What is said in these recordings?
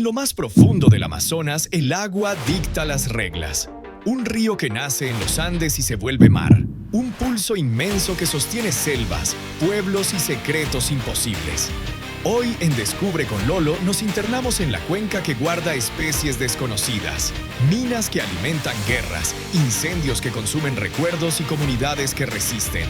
En lo más profundo del Amazonas, el agua dicta las reglas. Un río que nace en los Andes y se vuelve mar. Un pulso inmenso que sostiene selvas, pueblos y secretos imposibles. Hoy en Descubre con Lolo nos internamos en la cuenca que guarda especies desconocidas, minas que alimentan guerras, incendios que consumen recuerdos y comunidades que resisten.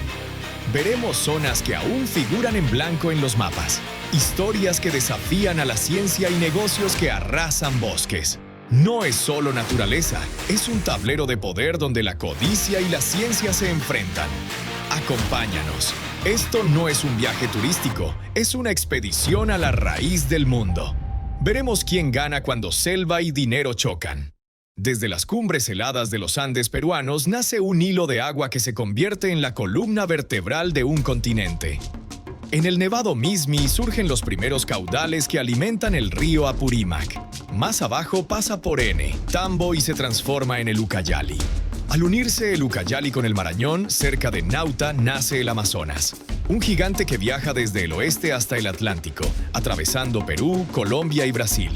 Veremos zonas que aún figuran en blanco en los mapas, historias que desafían a la ciencia y negocios que arrasan bosques. No es solo naturaleza, es un tablero de poder donde la codicia y la ciencia se enfrentan. Acompáñanos. Esto no es un viaje turístico, es una expedición a la raíz del mundo. Veremos quién gana cuando selva y dinero chocan. Desde las cumbres heladas de los Andes peruanos nace un hilo de agua que se convierte en la columna vertebral de un continente. En el Nevado Mismi surgen los primeros caudales que alimentan el río Apurímac. Más abajo pasa por Ene, Tambo y se transforma en el Ucayali. Al unirse el Ucayali con el Marañón, cerca de Nauta nace el Amazonas. Un gigante que viaja desde el oeste hasta el Atlántico, atravesando Perú, Colombia y Brasil.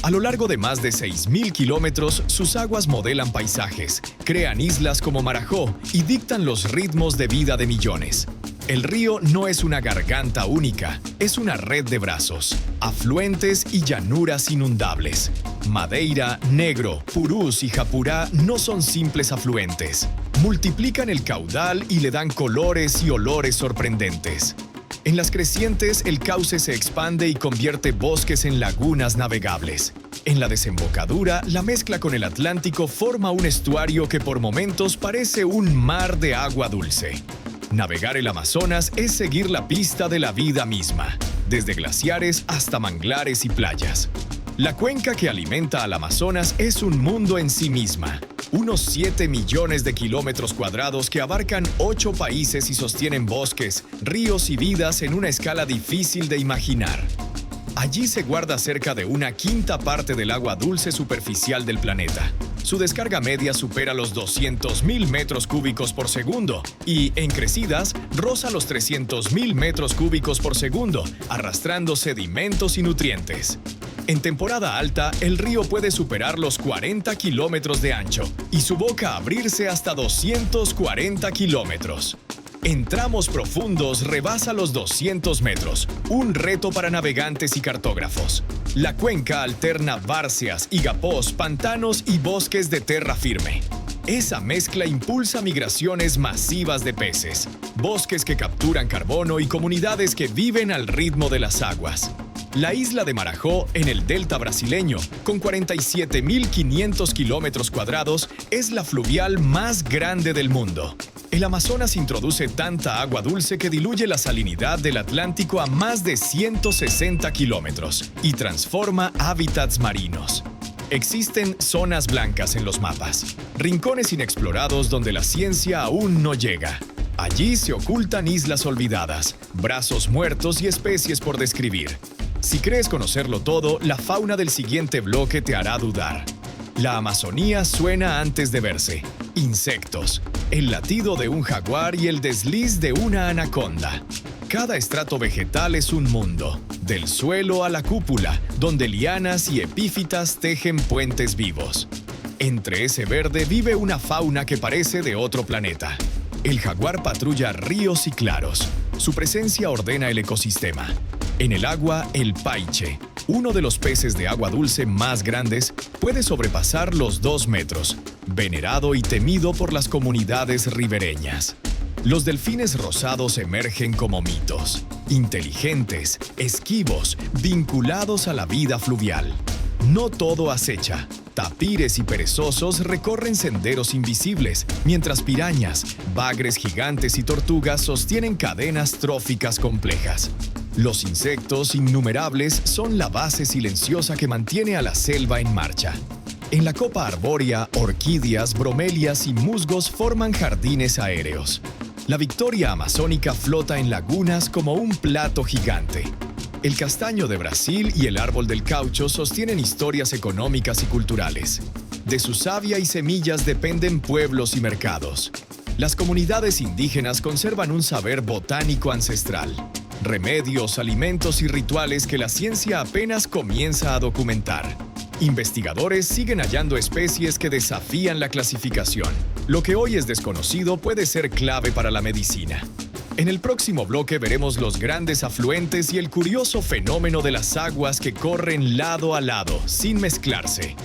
A lo largo de más de 6.000 kilómetros, sus aguas modelan paisajes, crean islas como Marajó y dictan los ritmos de vida de millones. El río no es una garganta única, es una red de brazos, afluentes y llanuras inundables. Madeira, Negro, Purús y Japurá no son simples afluentes. Multiplican el caudal y le dan colores y olores sorprendentes. En las crecientes, el cauce se expande y convierte bosques en lagunas navegables. En la desembocadura, la mezcla con el Atlántico forma un estuario que por momentos parece un mar de agua dulce. Navegar el Amazonas es seguir la pista de la vida misma, desde glaciares hasta manglares y playas. La cuenca que alimenta al Amazonas es un mundo en sí misma. Unos 7 millones de kilómetros cuadrados que abarcan 8 países y sostienen bosques, ríos y vidas en una escala difícil de imaginar. Allí se guarda cerca de una quinta parte del agua dulce superficial del planeta. Su descarga media supera los 200.000 metros cúbicos por segundo y, en crecidas, roza los 300.000 metros cúbicos por segundo, arrastrando sedimentos y nutrientes. En temporada alta, el río puede superar los 40 kilómetros de ancho y su boca abrirse hasta 240 kilómetros. En tramos profundos rebasa los 200 metros, un reto para navegantes y cartógrafos. La cuenca alterna bárceas, igapós, pantanos y bosques de terra firme. Esa mezcla impulsa migraciones masivas de peces, bosques que capturan carbono y comunidades que viven al ritmo de las aguas. La isla de Marajó, en el delta brasileño, con 47.500 kilómetros cuadrados, es la fluvial más grande del mundo. El Amazonas introduce tanta agua dulce que diluye la salinidad del Atlántico a más de 160 kilómetros y transforma hábitats marinos. Existen zonas blancas en los mapas, rincones inexplorados donde la ciencia aún no llega. Allí se ocultan islas olvidadas, brazos muertos y especies por describir. Si crees conocerlo todo, la fauna del siguiente bloque te hará dudar. La Amazonía suena antes de verse. Insectos, el latido de un jaguar y el desliz de una anaconda. Cada estrato vegetal es un mundo, del suelo a la cúpula, donde lianas y epífitas tejen puentes vivos. Entre ese verde vive una fauna que parece de otro planeta. El jaguar patrulla ríos y claros. Su presencia ordena el ecosistema. En el agua, el paiche, uno de los peces de agua dulce más grandes, puede sobrepasar los 2 metros, venerado y temido por las comunidades ribereñas. Los delfines rosados emergen como mitos, inteligentes, esquivos, vinculados a la vida fluvial. No todo acecha. Tapires y perezosos recorren senderos invisibles, mientras pirañas, bagres gigantes y tortugas sostienen cadenas tróficas complejas. Los insectos innumerables son la base silenciosa que mantiene a la selva en marcha. En la copa arbórea, orquídeas, bromelias y musgos forman jardines aéreos. La victoria amazónica flota en lagunas como un plato gigante. El castaño de Brasil y el árbol del caucho sostienen historias económicas y culturales. De su savia y semillas dependen pueblos y mercados. Las comunidades indígenas conservan un saber botánico ancestral. remedios, alimentos y rituales que la ciencia apenas comienza a documentar. Investigadores siguen hallando especies que desafían la clasificación. Lo que hoy es desconocido puede ser clave para la medicina. En el próximo bloque veremos los grandes afluentes y el curioso fenómeno de las aguas que corren lado a lado, sin mezclarse.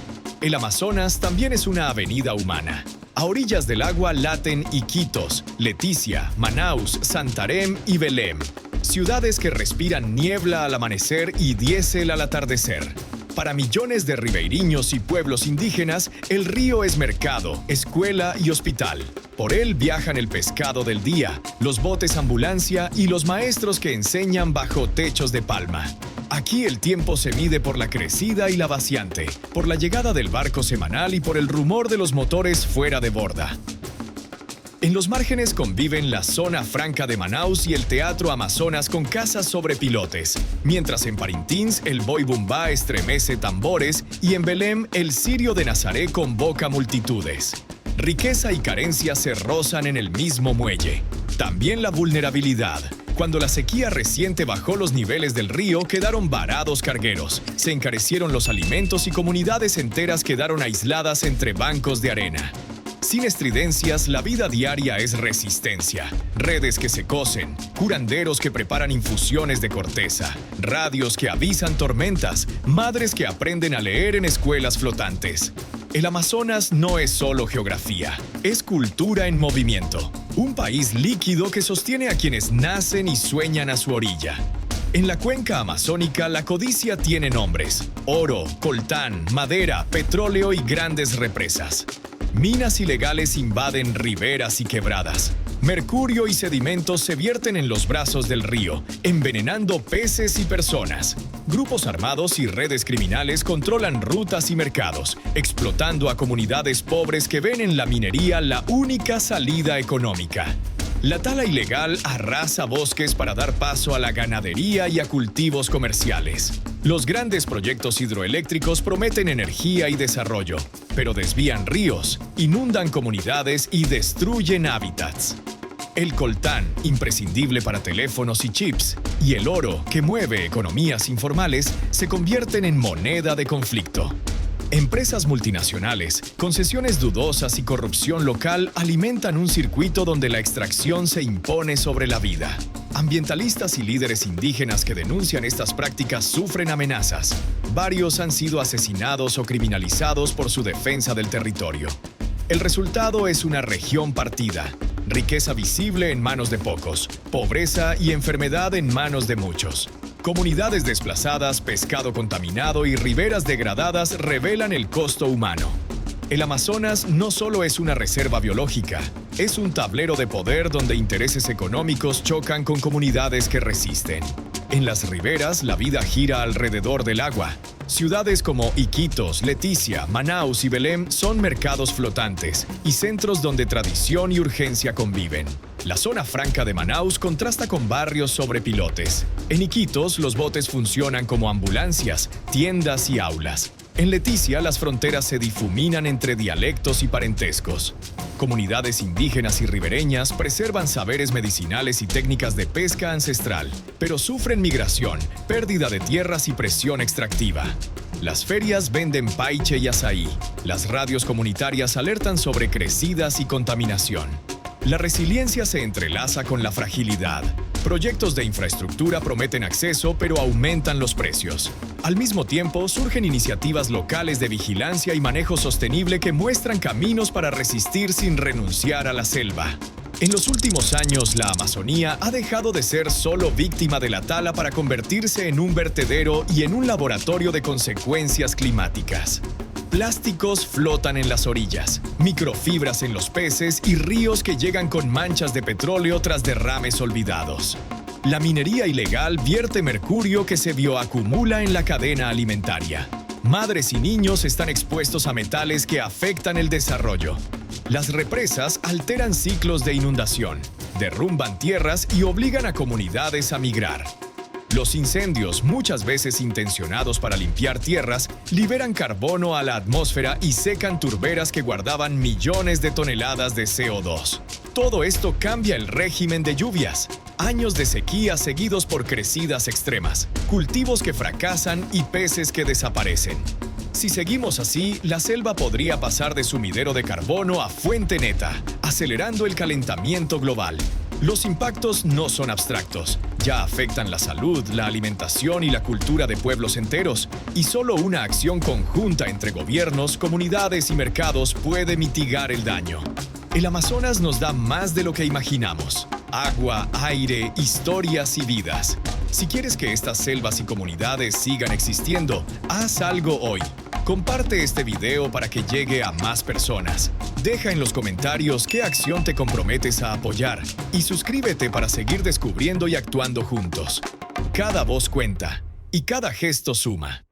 El Amazonas también es una avenida humana. A orillas del agua laten Iquitos, Leticia, Manaus, Santarém y Belém. Ciudades que respiran niebla al amanecer y diésel al atardecer. Para millones de ribeiriños y pueblos indígenas, el río es mercado, escuela y hospital. Por él viajan el pescado del día, los botes ambulancia y los maestros que enseñan bajo techos de palma. Aquí el tiempo se mide por la crecida y la vaciante, por la llegada del barco semanal y por el rumor de los motores fuera de borda. En los márgenes conviven la zona franca de Manaus y el Teatro Amazonas con casas sobre pilotes, mientras en Parintins el Boi Bumbá estremece tambores y en Belém el cirio de Nazaré convoca multitudes. Riqueza y carencia se rozan en el mismo muelle. También la vulnerabilidad. Cuando la sequía reciente bajó los niveles del río, quedaron varados cargueros, se encarecieron los alimentos y comunidades enteras quedaron aisladas entre bancos de arena. Sin estridencias, la vida diaria es resistencia. Redes que se cosen, curanderos que preparan infusiones de corteza, radios que avisan tormentas, madres que aprenden a leer en escuelas flotantes. El Amazonas no es solo geografía, es cultura en movimiento. Un país líquido que sostiene a quienes nacen y sueñan a su orilla. En la cuenca amazónica, la codicia tiene nombres: oro, coltán, madera, petróleo y grandes represas. Minas ilegales invaden riberas y quebradas. Mercurio y sedimentos se vierten en los brazos del río, envenenando peces y personas. Grupos armados y redes criminales controlan rutas y mercados, explotando a comunidades pobres que ven en la minería la única salida económica. La tala ilegal arrasa bosques para dar paso a la ganadería y a cultivos comerciales. Los grandes proyectos hidroeléctricos prometen energía y desarrollo, pero desvían ríos, inundan comunidades y destruyen hábitats. El coltán, imprescindible para teléfonos y chips, y el oro, que mueve economías informales, se convierten en moneda de conflicto. Empresas multinacionales, concesiones dudosas y corrupción local alimentan un circuito donde la extracción se impone sobre la vida. Ambientalistas y líderes indígenas que denuncian estas prácticas sufren amenazas. Varios han sido asesinados o criminalizados por su defensa del territorio. El resultado es una región partida, riqueza visible en manos de pocos, pobreza y enfermedad en manos de muchos. Comunidades desplazadas, pescado contaminado y riberas degradadas revelan el costo humano. El Amazonas no solo es una reserva biológica, es un tablero de poder donde intereses económicos chocan con comunidades que resisten. En las riberas, la vida gira alrededor del agua. Ciudades como Iquitos, Leticia, Manaus y Belém son mercados flotantes y centros donde tradición y urgencia conviven. La zona franca de Manaus contrasta con barrios sobre pilotes. En Iquitos, los botes funcionan como ambulancias, tiendas y aulas. En Leticia, las fronteras se difuminan entre dialectos y parentescos. Comunidades indígenas y ribereñas preservan saberes medicinales y técnicas de pesca ancestral, pero sufren migración, pérdida de tierras y presión extractiva. Las ferias venden paiche y azaí. Las radios comunitarias alertan sobre crecidas y contaminación. La resiliencia se entrelaza con la fragilidad. Proyectos de infraestructura prometen acceso, pero aumentan los precios. Al mismo tiempo, surgen iniciativas locales de vigilancia y manejo sostenible que muestran caminos para resistir sin renunciar a la selva. En los últimos años, la Amazonía ha dejado de ser solo víctima de la tala para convertirse en un vertedero y en un laboratorio de consecuencias climáticas. Plásticos flotan en las orillas, microfibras en los peces y ríos que llegan con manchas de petróleo tras derrames olvidados. La minería ilegal vierte mercurio que se bioacumula en la cadena alimentaria. Madres y niños están expuestos a metales que afectan el desarrollo. Las represas alteran ciclos de inundación, derrumban tierras y obligan a comunidades a migrar. Los incendios, muchas veces intencionados para limpiar tierras, liberan carbono a la atmósfera y secan turberas que guardaban millones de toneladas de CO2. Todo esto cambia el régimen de lluvias. Años de sequía seguidos por crecidas extremas, cultivos que fracasan y peces que desaparecen. Si seguimos así, la selva podría pasar de sumidero de carbono a fuente neta, acelerando el calentamiento global. Los impactos no son abstractos, ya afectan la salud, la alimentación y la cultura de pueblos enteros, y solo una acción conjunta entre gobiernos, comunidades y mercados puede mitigar el daño. El Amazonas nos da más de lo que imaginamos: agua, aire, historias y vidas. Si quieres que estas selvas y comunidades sigan existiendo, haz algo hoy. Comparte este video para que llegue a más personas. Deja en los comentarios qué acción te comprometes a apoyar y suscríbete para seguir descubriendo y actuando juntos. Cada voz cuenta y cada gesto suma.